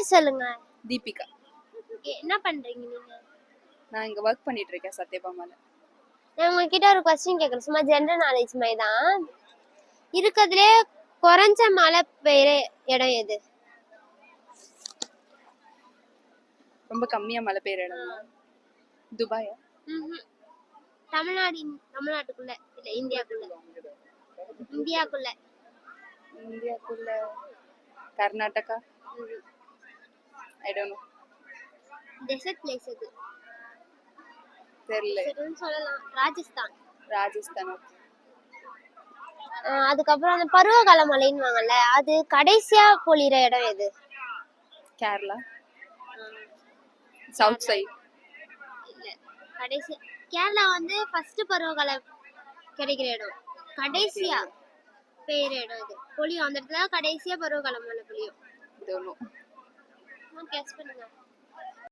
பேர் சொல்லுங்க. தீபிகா. என்ன பண்றீங்க நீங்க? நான் இங்க ஒர்க் பண்ணிட்டு இருக்கேன் சத்யபாமால. நான் உங்ககிட்ட ஒரு क्वेश्चन கேக்குறேன். சும்மா ஜெனரல் நாலேஜ் மாதிரி தான். இருக்கிறதுலே குறைஞ்ச மழை பெய்யற இடம் எது? ரொம்ப கம்மியா மழை பெய்யற இடம் துபாயா? தமிழ்நாட்டுக்குள்ள இல்ல இந்தியாக்குள்ள. இந்தியாக்குள்ள Karnataka. I don't know. Desert place அது. தெரியல. சொல்லலாம். ராஜஸ்தான். அதுக்கப்புறம் அந்த பருவகால மழைன்னுவாங்கல்ல, அது கடைசியா பொழிற இடம் எது? கேரளா. South side. இல்ல, கடைசி. கேரளா வந்து ஃபர்ஸ்ட் பருவகால கிடைக்கிற இடம். கடைசியா பெய்யற இடம் இது. பொழியும் அந்த இடத்துல கடைசியா பருவகால மழை பொழியும். Don't know. கெஸ் பண்ணுங்க.